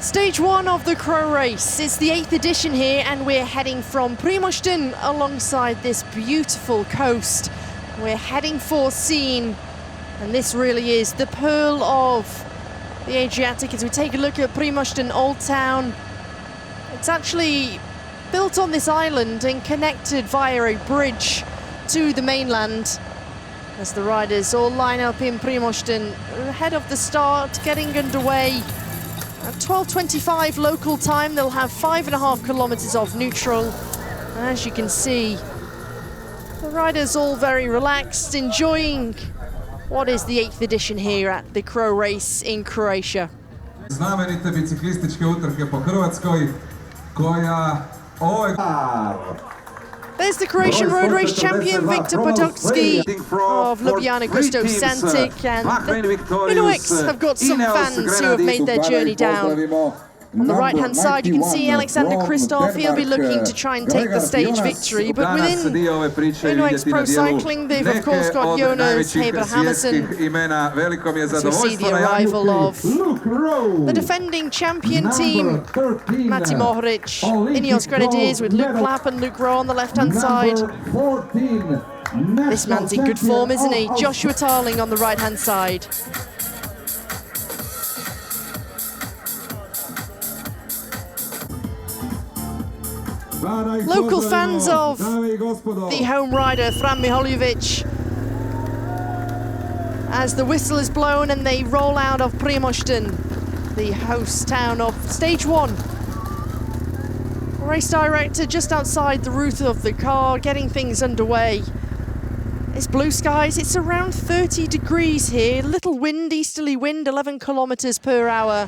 Stage one of the Crow Race. It's the 8th edition here, and we're heading from Primošten alongside this beautiful coast. We're heading for Sen, and this really is the pearl of the Adriatic. As we take a look at Primošten Old Town, it's actually built on this island and connected via a bridge to the mainland. As the riders all line up in Primošten ahead of the start, getting underway. At 12:25 local time, they'll have 5.5 kilometers of neutral. And as you can see, the riders all very relaxed, enjoying what is the 8th edition here at the Crow Race in Croatia. Znamenite biciklističke utrke po Hrvatskoj, koja There's the Croatian road race champion Viktor Potočki of Ljubljana Gusto Santic, and the Inuits have got some fans who have made their journey down. On the right-hand side, you can see Alexander Kristoff. He'll be looking to try and take the stage victory, but within Inuits Pro Cycling, they've of course got Jonas Abrahamsson. As we see the arrival of the defending champion team, Mati Mohoric, Ineos Grenadiers with Luke Clapp and Luke Rowe on the left-hand side. This man's in good form, isn't he? Joshua Tarling on the right-hand side. Local fans of the home rider, Fran Miholjevic, as the whistle is blown and they roll out of Primošten, the host town of stage one. Race director just outside the route of the car, getting things underway. It's blue skies, it's around 30 degrees here, little wind, easterly wind, 11 kilometers per hour,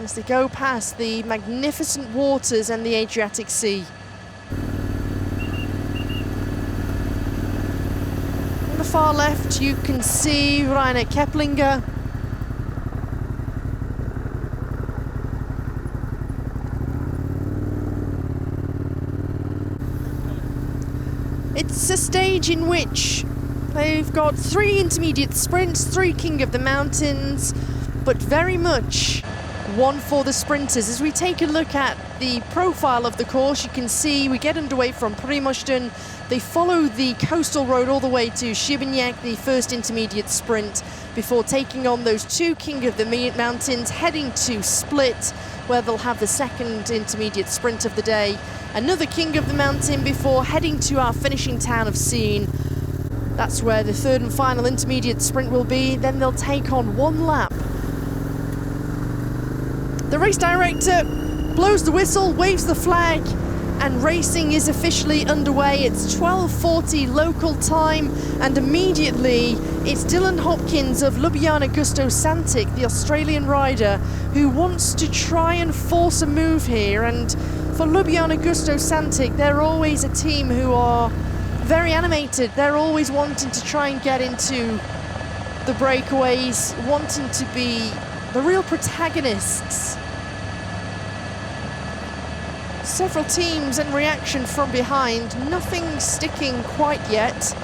as they go past the magnificent waters and the Adriatic Sea. On the far left, you can see Rainer Keplinger. It's a stage in which they've got 3 intermediate sprints, 3 King of the Mountains, but very much one for the sprinters. As we take a look at the profile of the course, you can see we get underway from Primošten. They follow the coastal road all the way to Šibenik, the first intermediate sprint, before taking on those 2 King of the Mountains, heading to Split, where they'll have the second intermediate sprint of the day. Another King of the Mountain before heading to our finishing town of Sen. That's where the third and final intermediate sprint will be. Then they'll take on 1 lap. The race director blows the whistle, waves the flag, and racing is officially underway. It's 12:40 local time, and immediately it's Dylan Hopkins of Ljubljana Gusto Santic, the Australian rider, who wants to try and force a move here. And for Ljubljana Gusto Santic, they're always a team who are very animated. They're always wanting to try and get into the breakaways, wanting to be the real protagonists. Several teams and reaction from behind, nothing sticking quite yet.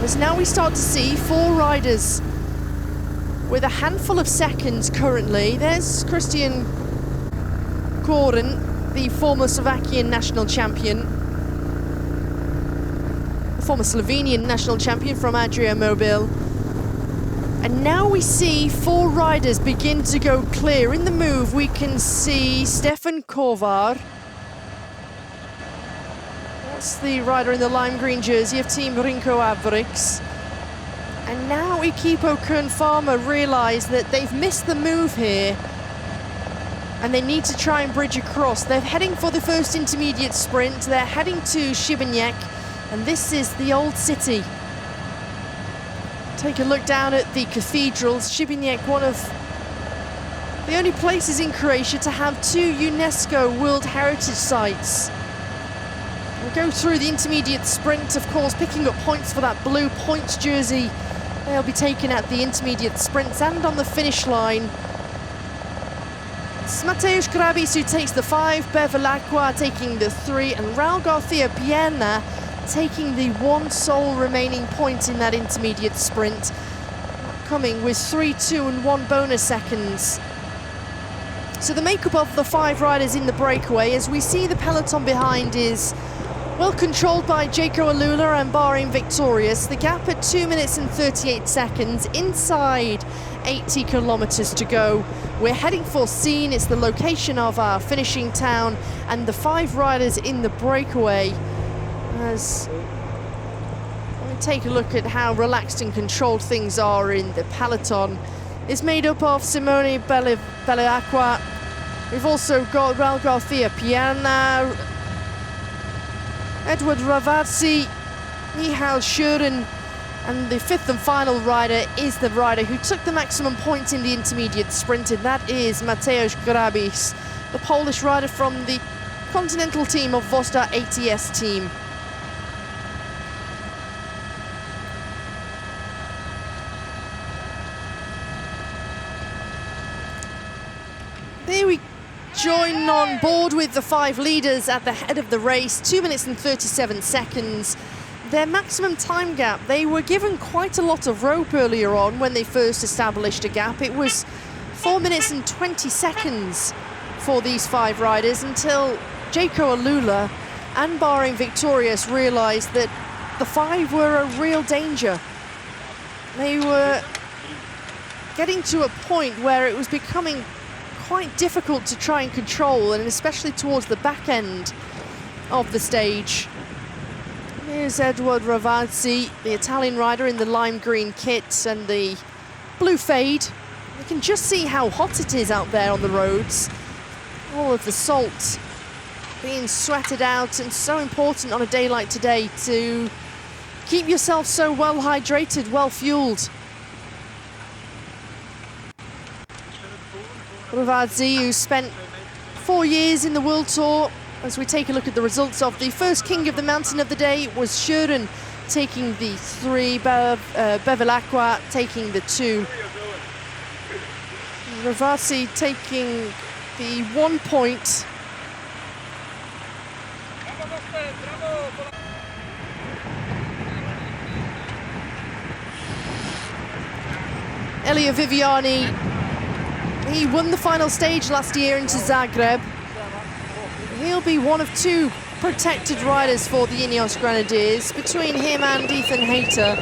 As now we start to see 4 riders with a handful of seconds currently. There's Christian Koren, the former Slovakian national champion, the former Slovenian national champion from Adria Mobil. And now we see 4 riders begin to go clear. In the move, we can see Stefan Kovar. That's the rider in the lime green jersey of Team Rinko Avrix. And now Equipo Kern Pharma realise that they've missed the move here, and they need to try and bridge across. They're heading for the first intermediate sprint. They're heading to Šibenik, and this is the old city. Take a look down at the cathedrals. Šibenik, one of the only places in Croatia to have 2 UNESCO World Heritage Sites. We'll go through the intermediate sprint, of course, picking up points for that blue points jersey. They'll be taken at the intermediate sprints and on the finish line. It's Mateusz Grabis who takes the 5, Bevilacqua taking the 3, and Raul Garcia Pierna taking the 1 sole remaining point in that intermediate sprint, coming with 3, 2 and 1 bonus seconds. So the makeup of the 5 riders in the breakaway, as we see the peloton behind is well controlled by Jayco AlUla and Bahrain Victorious. The gap at 2 minutes and 38 seconds, inside 80 kilometers to go. We're heading for Signes, it's the location of our finishing town, and the 5 riders in the breakaway. As we take a look at how relaxed and controlled things are in the peloton, it's made up of Simone Bevilacqua. We've also got Raul Garcia Piana, Edward Ravazzi, Michal Schuren, and the 5th and final rider is the rider who took the maximum points in the intermediate sprint, and that is Mateusz Grabis, the Polish rider from the continental team of Vostar ATS team. There we join on board with the 5 leaders at the head of the race, 2 minutes and 37 seconds. Their maximum time gap, they were given quite a lot of rope earlier on when they first established a gap. It was 4 minutes and 20 seconds for these 5 riders until Jayco AlUla and Bahrain Victorious realised that the 5 were a real danger. They were getting to a point where it was becoming quite difficult to try and control, and especially towards the back end of the stage. Here's Edward Ravazzi, the Italian rider in the lime green kit and the blue fade. You can just see how hot it is out there on the roads. All of the salt being sweated out, and so important on a day like today to keep yourself so well hydrated, well fueled. Ravazzi, who spent 4 years in the World Tour. As we take a look at the results of the first King of the Mountain of the day, was Schuren taking the 3, Bevilacqua taking the 2. Ravazzi taking the 1 point. Elia Viviani, he won the final stage last year into Zagreb. He'll be one of 2 protected riders for the Ineos Grenadiers. Between him and Ethan Hayter,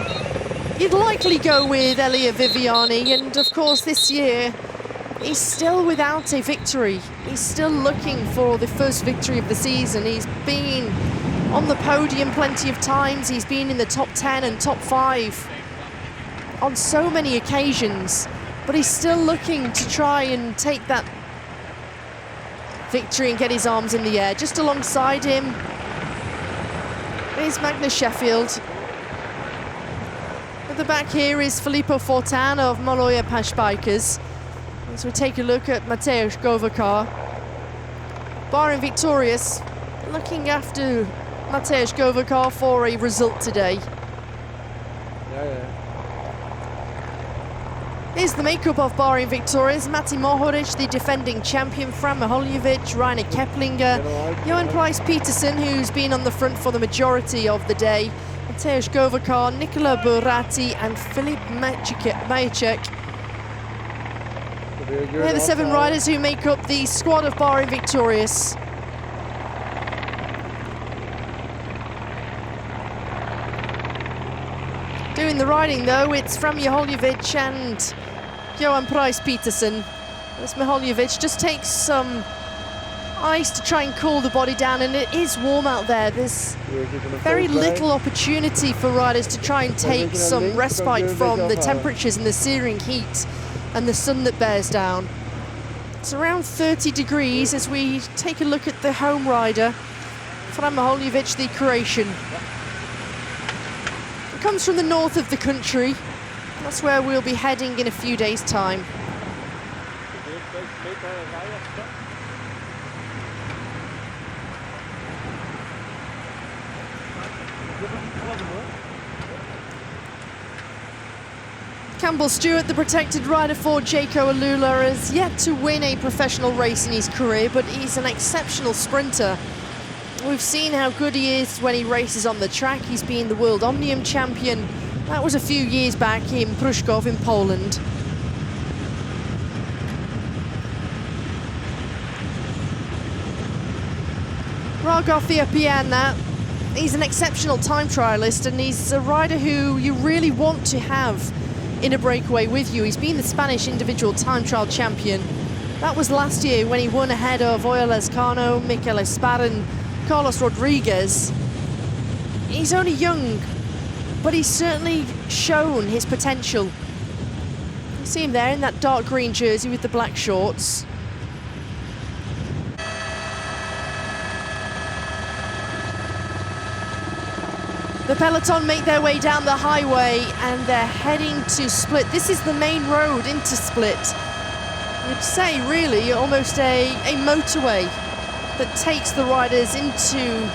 you'd likely go with Elia Viviani, and of course this year he's still without a victory. He's still looking for the first victory of the season. He's been on the podium plenty of times, he's been in the top 10 and top 5 on so many occasions, but he's still looking to try and take that victory and get his arms in the air. Just alongside him is Magnus Sheffield. At the back here is Filippo Fortan of Maloja Pash Bikers. As we take a look at Mateusz Govakar. Bahrain Victorious looking after Mateusz Govakar for a result today. Here's the makeup of Bahrain Victorious: Mati Mohoric, the defending champion, Fran Mihaljevic, Rainer Keplinger, Johan Pryce Peterson, who's been on the front for the majority of the day, Mateusz Govakar, Nicola Buratti and Filip Majicek. They're the 7 riders who make up the squad of Bahrain Victorious. Doing the riding though, it's Fran Mihaljevic and Johan Pryce Peterson. As Mihaljevic just takes some ice to try and cool the body down, and it is warm out there. There's very little opportunity for riders to try and take some respite from the temperatures and the searing heat and the sun that bears down. It's around 30 degrees as we take a look at the home rider, Fran Mihaljevic, the Croatian. He comes from the north of the country. That's where we'll be heading in a few days' time. Campbell Stewart, the protected rider for Jayco AlUla, has yet to win a professional race in his career, but he's an exceptional sprinter. We've seen how good he is when he races on the track. He's been the World Omnium champion. That was a few years back in Pruszków in Poland. Raul Garcia Piana, he's an exceptional time trialist, and he's a rider who you really want to have in a breakaway with you. He's been the Spanish individual time trial champion. That was last year when he won ahead of Oya Lezcano, Mikel Esparra, Carlos Rodriguez. He's only young, but he's certainly shown his potential. You see him there in that dark green jersey with the black shorts. The peloton make their way down the highway and they're heading to Split. This is the main road into Split. You'd say really almost a motorway that takes the riders into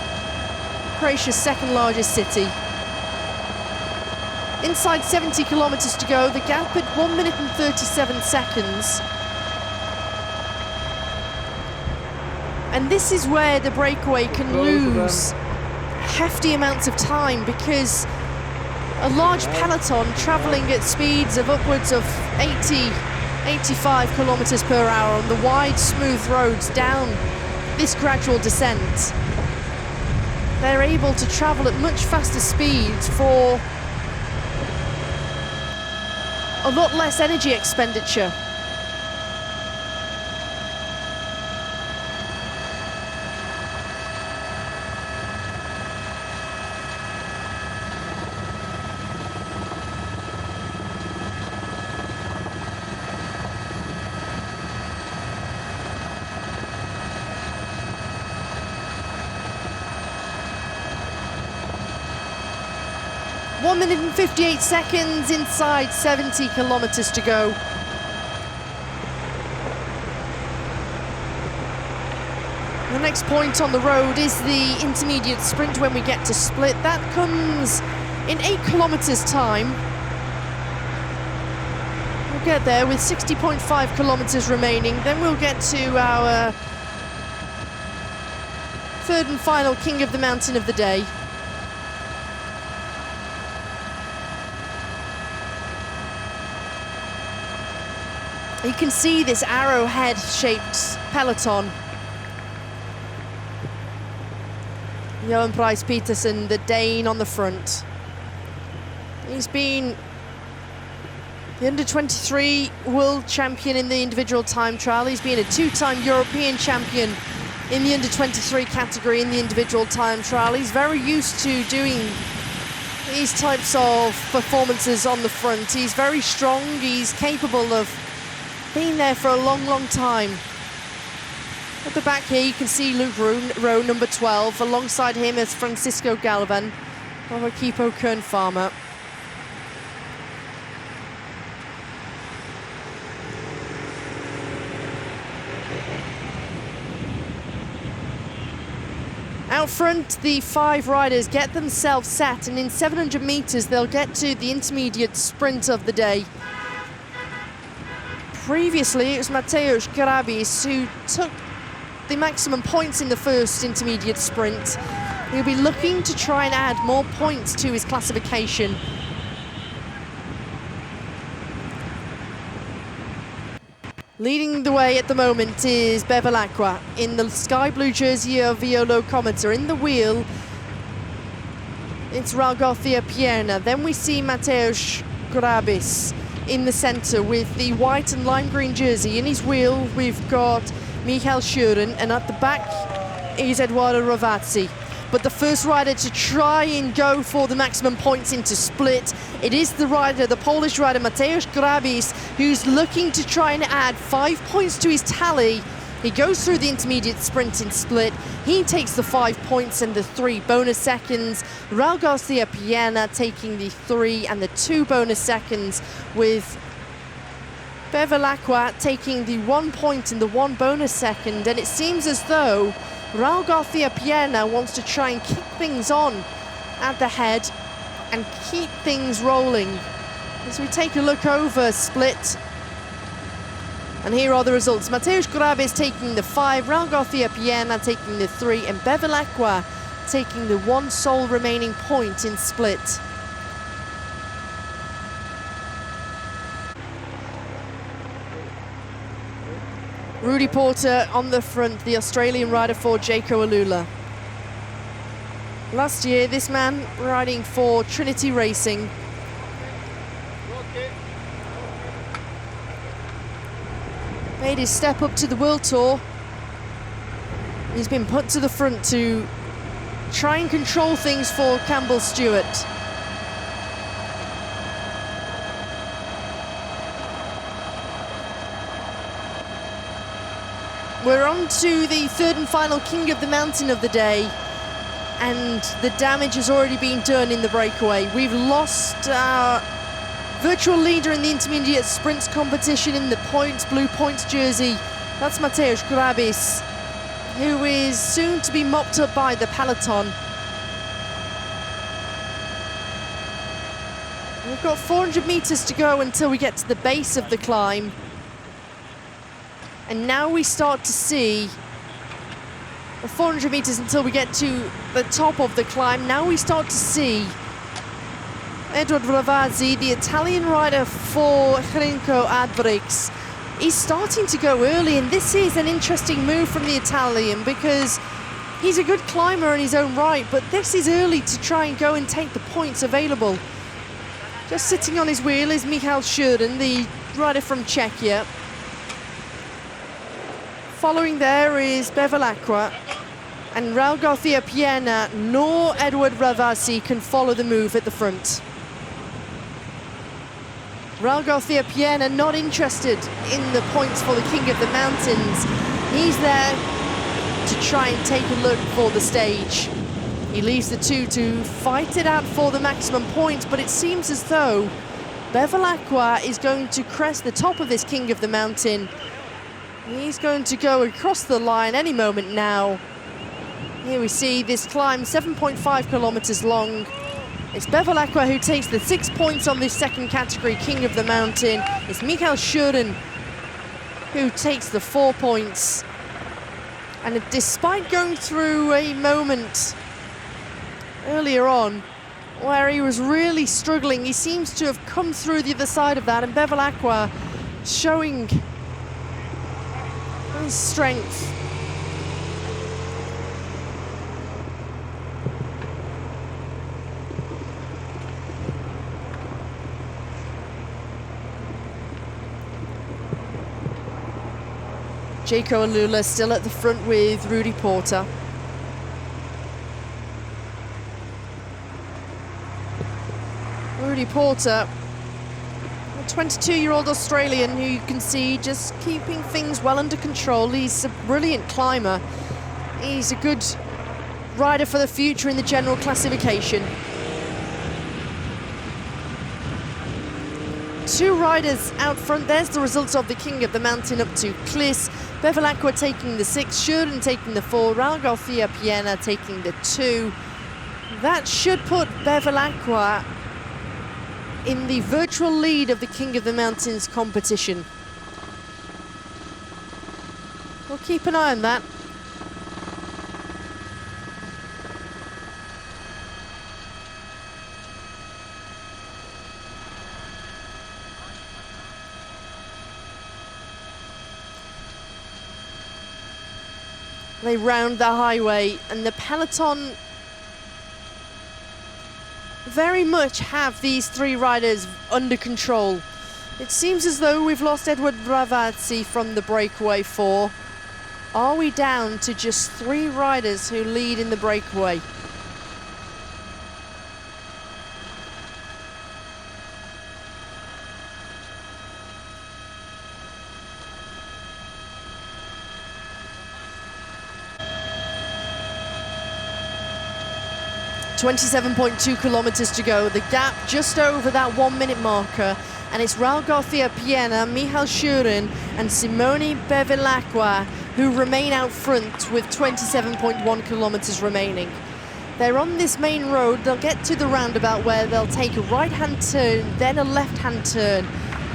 Croatia's second largest city. Inside 70 kilometers to go, the gap at 1 minute and 37 seconds. And this is where the breakaway can lose hefty amounts of time, because a large peloton traveling at speeds of upwards of 85 kilometers per hour on the wide, smooth roads down this gradual descent. They're able to travel at much faster speeds for a lot less energy expenditure. One minute and 58 seconds inside 70 kilometers to go. The next point on the road is the intermediate sprint when we get to Split. That comes in 8 kilometers time. We'll get there with 60.5 kilometers remaining. Then we'll get to our third and final King of the Mountain of the day. You can see this arrowhead-shaped peloton. Johan Pryce Peterson, the Dane, on the front. He's been the under-23 world champion in the individual time trial. He's been a two-time European champion in the under-23 category in the individual time trial. He's very used to doing these types of performances on the front. He's very strong. He's capable of been there for a long, long time. At the back here, you can see Luke Rowe, number 12. Alongside him is Francisco Galvan of Equipo Kern Pharma. Out front, the 5 riders get themselves set, and in 700 meters, they'll get to the intermediate sprint of the day. Previously, it was Mateusz Grabis who took the maximum points in the first intermediate sprint. He'll be looking to try and add more points to his classification. Leading the way at the moment is Bevilacqua in the sky blue jersey of Violo Cometa. In the wheel, it's Raul Garcia Piana. Then we see Mateusz Grabis in the centre with the white and lime green jersey. In his wheel, we've got Michal Schuren, and at the back is Eduardo Rovazzi. But the first rider to try and go for the maximum points into Split, it is the rider, the Polish rider Mateusz Grabis, who's looking to try and add 5 points to his tally. He goes through the intermediate sprint in Split. He takes the 5 points and the 3 bonus seconds. Raul Garcia Piana taking the 3 and the 2 bonus seconds, with Bevilacqua taking the 1 point and the 1 bonus second. And it seems as though Raul Garcia Piana wants to try and keep things on at the head and keep things rolling. As we take a look over Split, and here are the results. Mateusz Grabis taking the 5, Raul Garcia Piana taking the 3, and Bevilacqua taking the 1 sole remaining point in Split. Rudy Porter on the front, the Australian rider for Jayco Alula. Last year, this man riding for Trinity Racing. Made his step up to the World Tour. He's been put to the front to try and control things for Campbell Stewart. We're on to the third and final King of the Mountain of the day, and the damage has already been done in the breakaway. We've lost our virtual leader in the intermediate sprints competition in the blue points jersey. That's Mateusz Grabis, who is soon to be mopped up by the peloton. We've got 400 meters to go until we get to the base of the climb. And now we start to see, 400 meters until we get to the top of the climb. Now we start to see Edward Ravazzi, the Italian rider for Renko Adbrix. He's starting to go early, and this is an interesting move from the Italian because he's a good climber in his own right, but this is early to try and go and take the points available. Just sitting on his wheel is Michal Schuren, the rider from Czechia. Following there is Bevilacqua, and Raul Garcia Piena nor Edward Ravazzi can follow the move at the front. Raul Garcia Piena not interested in the points for the King of the Mountains. He's there to try and take a look for the stage. He leaves the two to fight it out for the maximum points, but it seems as though Bevilacqua is going to crest the top of this King of the Mountain. He's going to go across the line any moment now. Here we see this climb, 7.5 kilometers long. It's Bevilacqua who takes the 6 points on this second category, King of the Mountain. It's Michal Schuren who takes the 4 points. And despite going through a moment earlier on where he was really struggling, he seems to have come through the other side of that, and Bevilacqua showing his strength. Jaco Alula still at the front with Rudy Porter. Rudy Porter, a 22-year-old Australian who you can see just keeping things well under control. He's a brilliant climber. He's a good rider for the future in the general classification. Two riders out front. There's the results of the King of the Mountain up to Klis. Bevilacqua taking the 6, Schuren taking the 4, Raul Garcia Piena taking the 2. That should put Bevilacqua in the virtual lead of the King of the Mountains competition. We'll keep an eye on that. They round the highway, and the peloton very much have these three riders under control. It seems as though we've lost Edward Ravazzi from the breakaway 4. Are we down to just 3 riders who lead in the breakaway? .2 kilometers to go. The gap just over that 1 minute marker, and it's Raul Garcia Piena, Michal Schuren and Simone Bevilacqua who remain out front with 27.1 kilometers remaining. They're on this main road. They'll get to the roundabout where they'll take a right-hand turn, then a left-hand turn.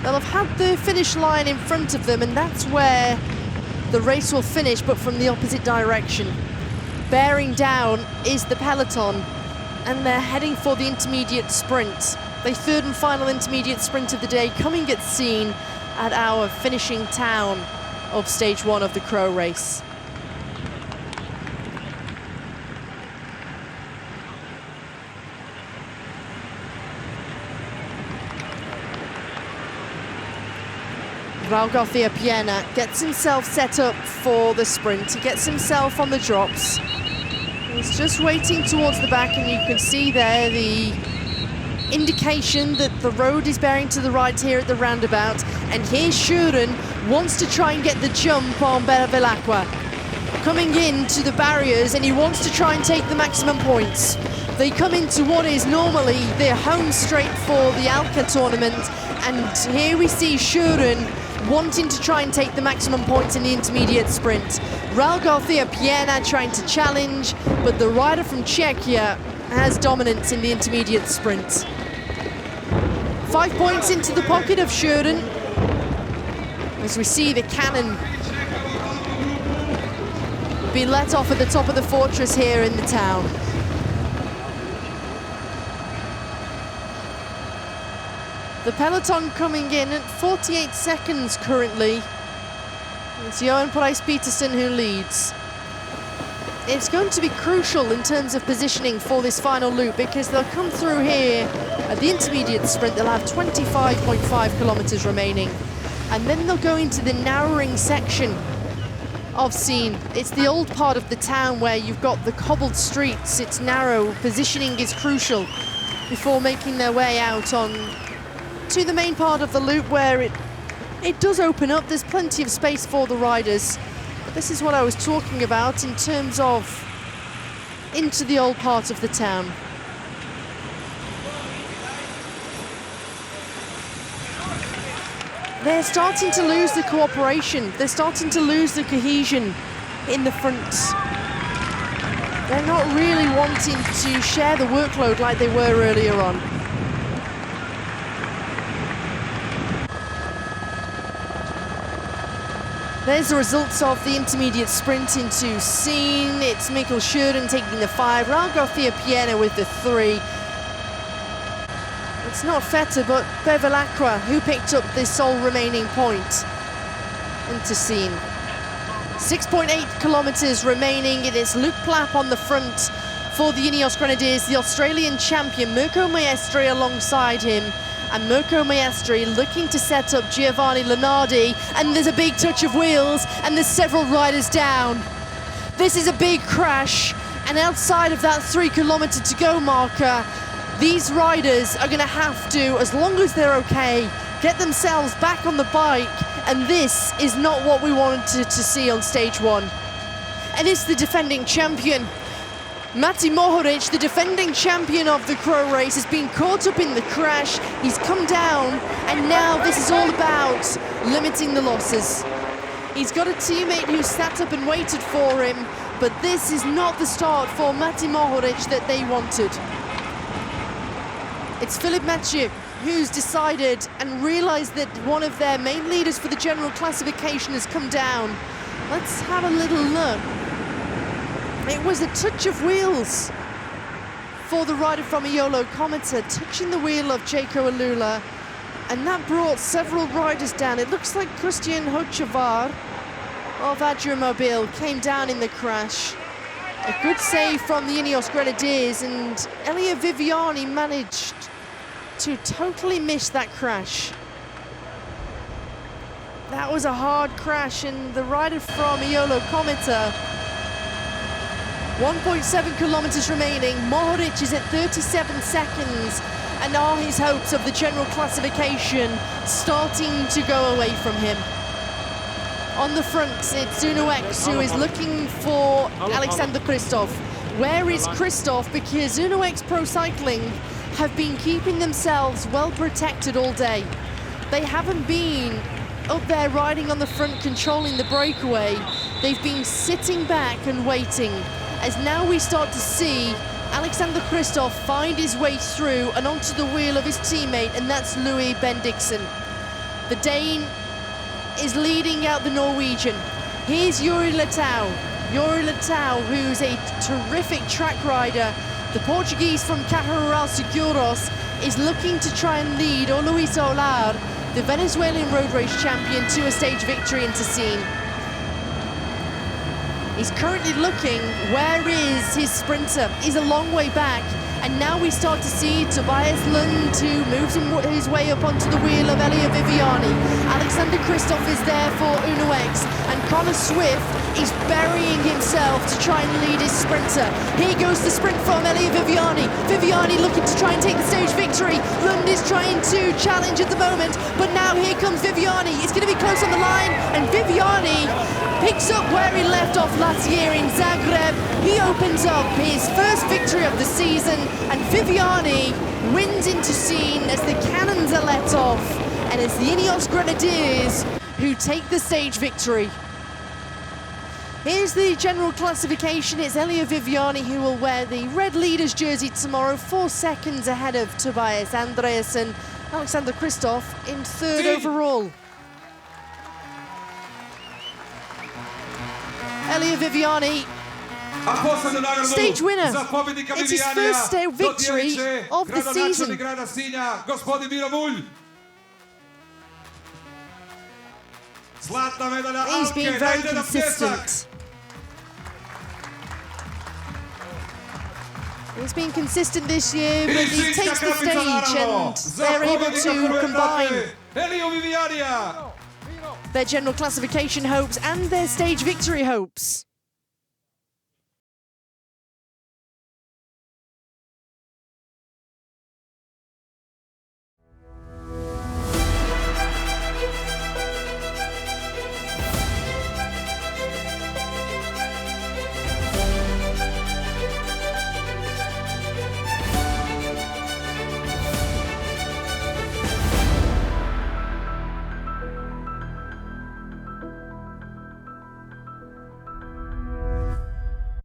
They'll have had the finish line in front of them, and that's where the race will finish, but from the opposite direction. Bearing down is the peloton, and they're heading for the intermediate sprint. The third and final intermediate sprint of the day coming at scene at our finishing town of stage 1 of the Crow race. Raul Garcia Piena gets himself set up for the sprint. He gets himself on the drops. He's just waiting towards the back, and you can see there the indication that the road is bearing to the right here at the roundabout. And here Schuren wants to try and get the jump on Bevilacqua. Coming into the barriers, and he wants to try and take the maximum points. They come into what is normally their home straight for the Alca tournament, and here we see Schuren wanting to try and take the maximum points in the intermediate sprint. Raul Garcia Piena trying to challenge, but the rider from Czechia has dominance in the intermediate sprint. 5 points into the pocket of Schuren, as we see the cannon be let off at the top of the fortress here in the town. The peloton coming in at 48 seconds currently. It's Johan Pryce Peterson who leads. It's going to be crucial in terms of positioning for this final loop, because they'll come through here at the intermediate sprint. They'll have 25.5 kilometers remaining, and then they'll go into the narrowing section of Signes. It's the old part of the town where you've got the cobbled streets. It's narrow. Positioning is crucial before making their way out on to the main part of the loop, where it does open up. There's plenty of space for the riders. But this is what I was talking about in terms of into the old part of the town. They're starting to lose the cooperation. They're starting to lose the cohesion in the front. They're not really wanting to share the workload like they were earlier on. There's the results of the intermediate sprint into Signes. It's Mikkel Schuren taking the 5, Raul Garcia Piena with the 3. It's not Vetter, but Bevilacqua who picked up this sole remaining point into Signes. 6.8 kilometers remaining. It is Luc Plapp on the front for the Ineos Grenadiers, the Australian champion, Mirko Maestri alongside him. And Mirko Maestri looking to set up Giovanni Lunardi, and there's a big touch of wheels, and there's several riders down. This is a big crash, and outside of that 3 kilometer to go marker, these riders are going to have to, as long as they're okay, get themselves back on the bike, and this is not what we wanted to see on stage 1. And it's the defending champion. Mati Mohoric, the defending champion of the Crow race, has been caught up in the crash. He's come down, and now this is all about limiting the losses. He's got a teammate who sat up and waited for him, but this is not the start for Mati Mohoric that they wanted. It's Philippe Mathieu who's decided and realized that one of their main leaders for the general classification has come down. Let's have a little look. It was a touch of wheels for the rider from Iolo Cometa, touching the wheel of Jaco Alula, and that brought several riders down. It looks like Christian Hocevar of Adriamobile came down in the crash. A good save from the Ineos Grenadiers, and Elia Viviani managed to totally miss that crash. That was a hard crash, and the rider from Iolo Cometa, 1.7 kilometers remaining. Mohoric is at 37 seconds, and are his hopes of the general classification starting to go away from him. On the front, it's Uno X who is looking for Alexander Kristoff. Where is Kristoff? Because Uno X Pro Cycling have been keeping themselves well protected all day. They haven't been up there riding on the front, controlling the breakaway. They've been sitting back and waiting, as now we start to see Alexander Kristoff find his way through and onto the wheel of his teammate, and that's Louis Bendixen. The Dane is leading out the Norwegian. Here's Juri Leitão. Juri Leitão, who's a terrific track rider. The Portuguese from Caja Rural Seguros is looking to try and lead Luis Olar, the Venezuelan road race champion, to a stage victory into Signes. He's currently looking, where is his sprinter? He's a long way back, And now we start to see Tobias Lund, who moves his way up onto the wheel of Elia Viviani. Alexander Kristoff is there for Uno X, and Connor Swift is burying himself to try and lead his sprinter. Here goes the sprint from Elia Viviani. Viviani looking to try and take the stage victory. Lund is trying to challenge at the moment, but now here comes Viviani. It's going to be close on the line, and Viviani picks up where he left off last year in Zagreb. He opens up his first victory of the season, and Viviani wins into scene as the cannons are let off, and it's the Ineos Grenadiers who take the stage victory. Here's the general classification. It's Elia Viviani who will wear the red leaders jersey tomorrow, 4 seconds ahead of Tobias Andreasen. Alexander Kristoff in third overall. Elia Viviani, stage winner. It's his first stage victory of the season. He's been very consistent. He's been consistent this year, but he takes the stage and they're able to combine their general classification hopes and their stage victory hopes.